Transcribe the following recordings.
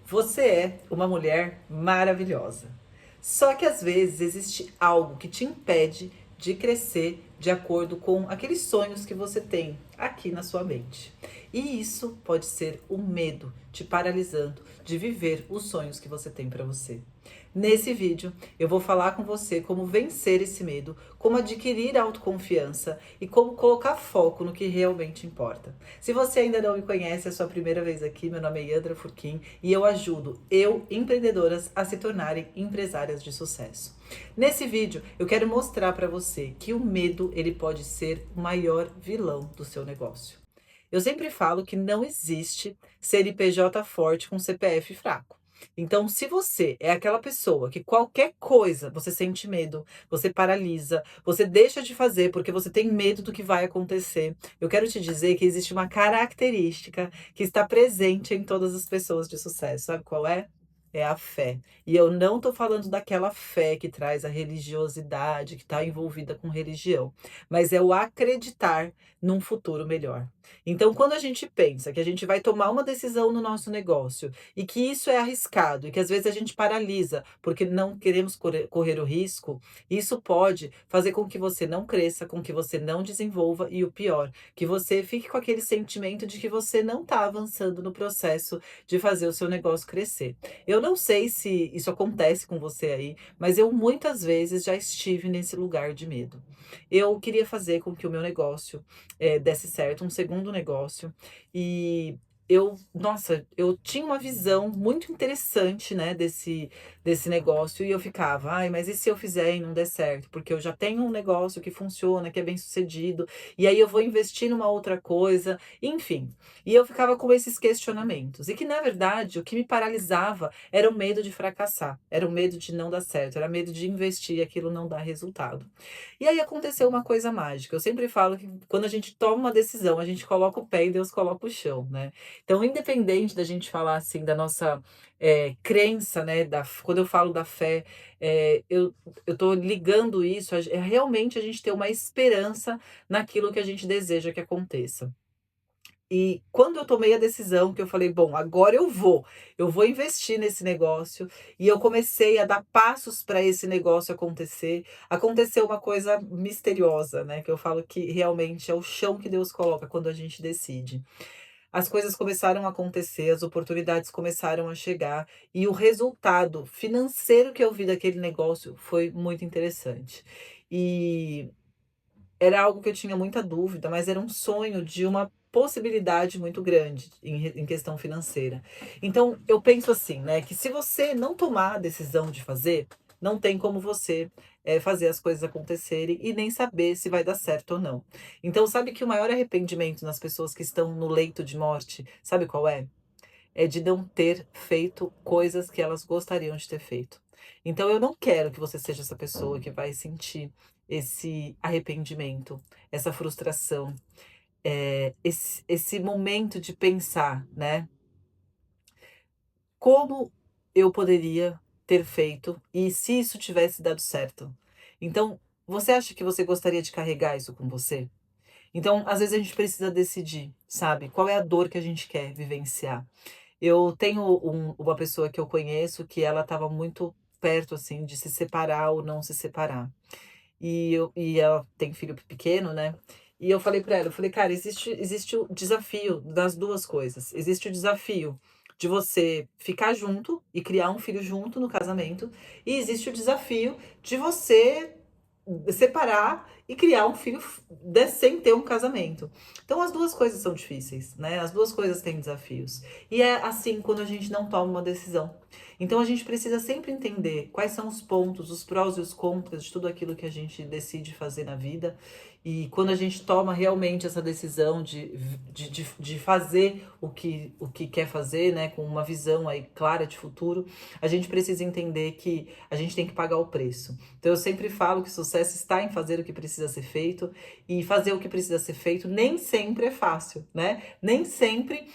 Você é uma mulher maravilhosa. Só que às vezes existe algo que te impede de crescer de acordo com aqueles sonhos que você tem aqui na sua mente. E isso pode ser o medo te paralisando de viver os sonhos que você tem para você. Nesse vídeo, eu vou falar com você como vencer esse medo, como adquirir autoconfiança e como colocar foco no que realmente importa. Se você ainda não me conhece, é a sua primeira vez aqui, meu nome é Yandra Furquim e eu ajudo empreendedoras a se tornarem empresárias de sucesso. Nesse vídeo, eu quero mostrar para você que o medo ele pode ser o maior vilão do seu negócio. Eu sempre falo que não existe CNPJ forte com CPF fraco. Então, se você é aquela pessoa que qualquer coisa você sente medo, você paralisa, você deixa de fazer porque você tem medo do que vai acontecer, eu quero te dizer que existe uma característica que está presente em todas as pessoas de sucesso. Sabe qual é? É a fé. E eu não tô falando daquela fé que traz a religiosidade, que está envolvida com religião, mas é o acreditar num futuro melhor. Então, quando a gente pensa que a gente vai tomar uma decisão no nosso negócio e que isso é arriscado e que às vezes a gente paralisa porque não queremos correr o risco, isso pode fazer com que você não cresça, com que você não desenvolva e o pior, que você fique com aquele sentimento de que você não está avançando no processo de fazer o seu negócio crescer. Eu não sei se isso acontece com você aí, mas eu muitas vezes já estive nesse lugar de medo. Eu queria fazer com que o meu negócio desse certo, um segundo negócio, e eu tinha uma visão muito interessante, né, desse negócio, e eu ficava, ai, mas e se eu fizer e não der certo? Porque eu já tenho um negócio que funciona, que é bem sucedido, e aí eu vou investir numa outra coisa, enfim. E eu ficava com esses questionamentos, e que na verdade o que me paralisava era o medo de fracassar, era o medo de não dar certo, era medo de investir e aquilo não dar resultado. E aí aconteceu uma coisa mágica. Eu sempre falo que quando a gente toma uma decisão, a gente coloca o pé e Deus coloca o chão, né. Então independente da gente falar, assim, da nossa, crença, né, quando eu falo da fé, eu tô ligando isso realmente a gente ter uma esperança naquilo que a gente deseja que aconteça. E quando eu tomei a decisão que eu falei: "Bom, agora eu vou investir nesse negócio", e eu comecei a dar passos para esse negócio acontecer, aconteceu uma coisa misteriosa, né, que eu falo que realmente é o chão que Deus coloca quando a gente decide. As coisas começaram a acontecer, as oportunidades começaram a chegar, e o resultado financeiro que eu vi daquele negócio foi muito interessante. E era algo que eu tinha muita dúvida, mas era um sonho de uma possibilidade muito grande em questão financeira. Então eu penso assim, né, que se você não tomar a decisão de fazer, não tem como você, fazer as coisas acontecerem e nem saber se vai dar certo ou não. Então sabe que o maior arrependimento nas pessoas que estão no leito de morte, sabe qual é? É de não ter feito coisas que elas gostariam de ter feito. Então eu não quero que você seja essa pessoa que vai sentir esse arrependimento, essa frustração, esse momento de pensar, né, como eu poderia ter feito e se isso tivesse dado certo. Então, você acha que você gostaria de carregar isso com você? Então, às vezes a gente precisa decidir, sabe, qual é a dor que a gente quer vivenciar. Eu tenho uma pessoa que eu conheço que ela estava muito perto, assim, de se separar ou não se separar. E ela tem filho pequeno, né, e eu falei pra ela, eu falei: "Cara, existe o desafio das 2 coisas. Existe o desafio de você ficar junto e criar um filho junto no casamento, e existe o desafio de você separar e criar um filho sem ter um casamento. Então as 2 coisas são difíceis, né, as 2 coisas têm desafios. E é assim quando a gente não toma uma decisão. Então a gente precisa sempre entender quais são os pontos, os prós e os contras de tudo aquilo que a gente decide fazer na vida. E quando a gente toma realmente essa decisão de fazer o que quer fazer, né, com uma visão aí clara de futuro, a gente precisa entender que a gente tem que pagar o preço. Então eu sempre falo que sucesso está em fazer o que precisa ser feito, e fazer o que precisa ser feito nem sempre é fácil, né? Nem sempre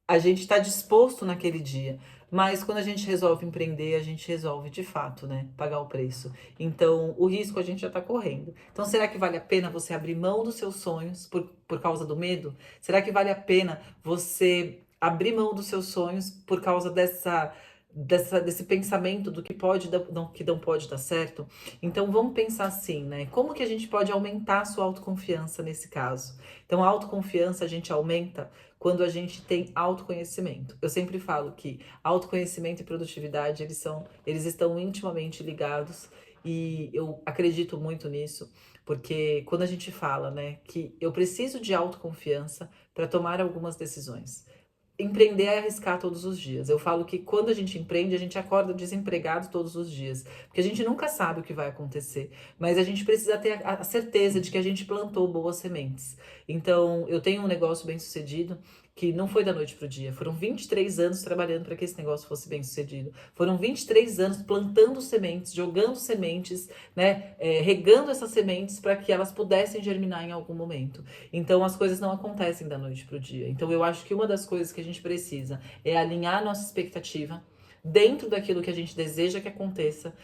a gente está disposto naquele dia. Mas quando a gente resolve empreender, a gente resolve de fato, né, pagar o preço. Então, o risco a gente já está correndo. Então, será que vale a pena você abrir mão dos seus sonhos por causa do medo? Será que vale a pena você abrir mão dos seus sonhos por causa desse pensamento do que pode, que não pode dar certo. Então vamos pensar assim, né? Como que a gente pode aumentar a sua autoconfiança nesse caso? Então a autoconfiança a gente aumenta quando a gente tem autoconhecimento. Eu sempre falo que autoconhecimento e produtividade, eles estão intimamente ligados e eu acredito muito nisso, porque quando a gente fala, né, que eu preciso de autoconfiança para tomar algumas decisões. Empreender é arriscar todos os dias. Eu falo que quando a gente empreende, a gente acorda desempregado todos os dias. Porque a gente nunca sabe o que vai acontecer. Mas a gente precisa ter a certeza de que a gente plantou boas sementes. Então, eu tenho um negócio bem sucedido que não foi da noite pro dia. Foram 23 anos trabalhando para que esse negócio fosse bem sucedido. Foram 23 anos plantando sementes, jogando sementes, né? Regando essas sementes para que elas pudessem germinar em algum momento. Então as coisas não acontecem da noite pro dia. Então eu acho que uma das coisas que a gente precisa é alinhar a nossa expectativa dentro daquilo que a gente deseja que aconteça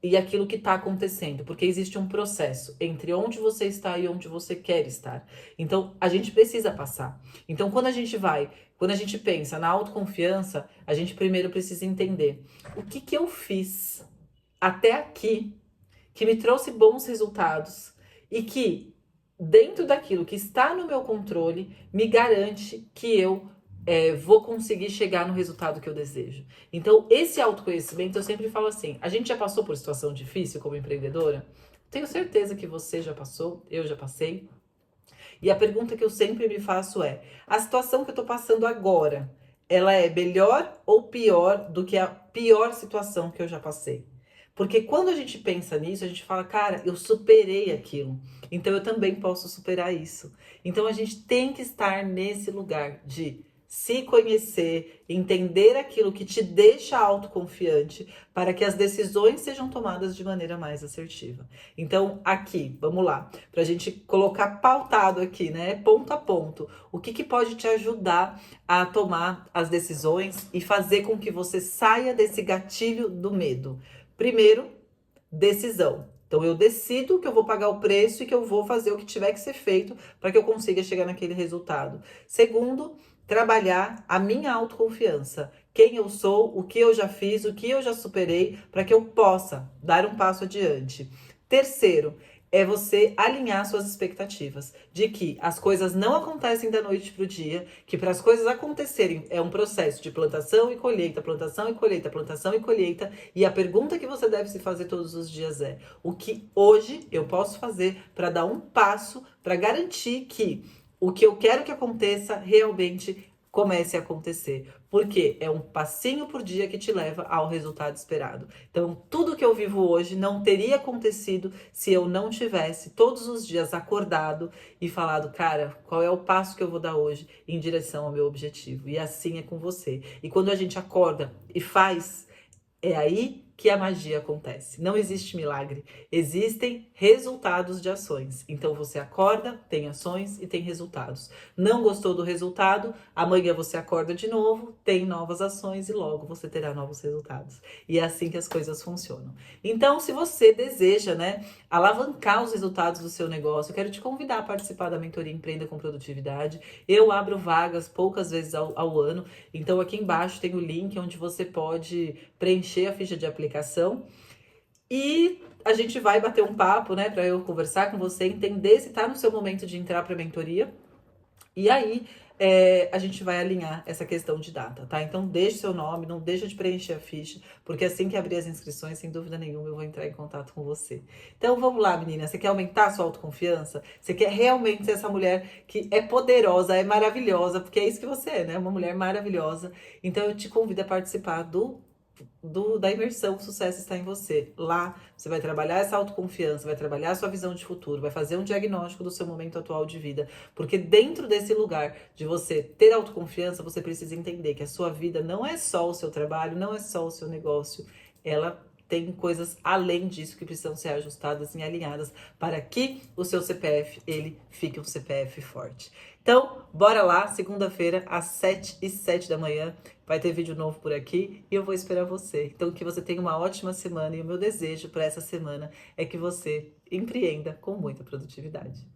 e aquilo que está acontecendo, porque existe um processo entre onde você está e onde você quer estar. Então, a gente precisa passar. Então, quando a gente pensa na autoconfiança, a gente primeiro precisa entender o que eu fiz até aqui que me trouxe bons resultados e que, dentro daquilo que está no meu controle, me garante que eu vou conseguir chegar no resultado que eu desejo. Então, esse autoconhecimento, eu sempre falo assim, a gente já passou por situação difícil como empreendedora? Tenho certeza que você já passou, eu já passei. E a pergunta que eu sempre me faço é, a situação que eu tô passando agora, ela é melhor ou pior do que a pior situação que eu já passei? Porque quando a gente pensa nisso, a gente fala, cara, eu superei aquilo, então eu também posso superar isso. Então a gente tem que estar nesse lugar de se conhecer, entender aquilo que te deixa autoconfiante para que as decisões sejam tomadas de maneira mais assertiva. Então, aqui, vamos lá, para a gente colocar pautado aqui, né, ponto a ponto, o que pode te ajudar a tomar as decisões e fazer com que você saia desse gatilho do medo. Primeiro, decisão. Então eu decido que eu vou pagar o preço e que eu vou fazer o que tiver que ser feito para que eu consiga chegar naquele resultado. Segundo, trabalhar a minha autoconfiança. Quem eu sou, o que eu já fiz, o que eu já superei, para que eu possa dar um passo adiante. Terceiro, é você alinhar suas expectativas de que as coisas não acontecem da noite para o dia, que para as coisas acontecerem é um processo de plantação e colheita, plantação e colheita, plantação e colheita, e a pergunta que você deve se fazer todos os dias é: o que hoje eu posso fazer para dar um passo para garantir que o que eu quero que aconteça realmente comece a acontecer, porque é um passinho por dia que te leva ao resultado esperado. Então, tudo que eu vivo hoje não teria acontecido se eu não tivesse todos os dias acordado e falado, cara, qual é o passo que eu vou dar hoje em direção ao meu objetivo? E assim é com você. E quando a gente acorda e faz, é aí que a magia acontece. Não existe milagre, existem resultados de ações. Então você acorda, tem ações e tem resultados. Não gostou do resultado, amanhã você acorda de novo, tem novas ações e logo você terá novos resultados. E é assim que as coisas funcionam. Então, se você deseja, né, alavancar os resultados do seu negócio, eu quero te convidar a participar da mentoria Empreenda com Produtividade. Eu abro vagas poucas vezes ao ano, então aqui embaixo tem o link onde você pode preencher a ficha de aplicação e a gente vai bater um papo, né, para eu conversar com você, entender se está no seu momento de entrar para a mentoria. E aí a gente vai alinhar essa questão de data, tá? Então deixe seu nome, não deixa de preencher a ficha, porque assim que abrir as inscrições, sem dúvida nenhuma, eu vou entrar em contato com você. Então vamos lá, menina, você quer aumentar a sua autoconfiança? Você quer realmente ser essa mulher que é poderosa, é maravilhosa, porque é isso que você é, né? Uma mulher maravilhosa. Então eu te convido a participar da imersão Sucesso Está em Você. Lá você vai trabalhar essa autoconfiança, vai trabalhar a sua visão de futuro, vai fazer um diagnóstico do seu momento atual de vida. Porque dentro desse lugar de você ter autoconfiança, você precisa entender que a sua vida não é só o seu trabalho, não é só o seu negócio. Ela tem coisas além disso que precisam ser ajustadas e alinhadas para que o seu CPF, ele fique um CPF forte. Então, bora lá, segunda-feira, às 7h07 da manhã, vai ter vídeo novo por aqui e eu vou esperar você. Então, que você tenha uma ótima semana e o meu desejo para essa semana é que você empreenda com muita produtividade.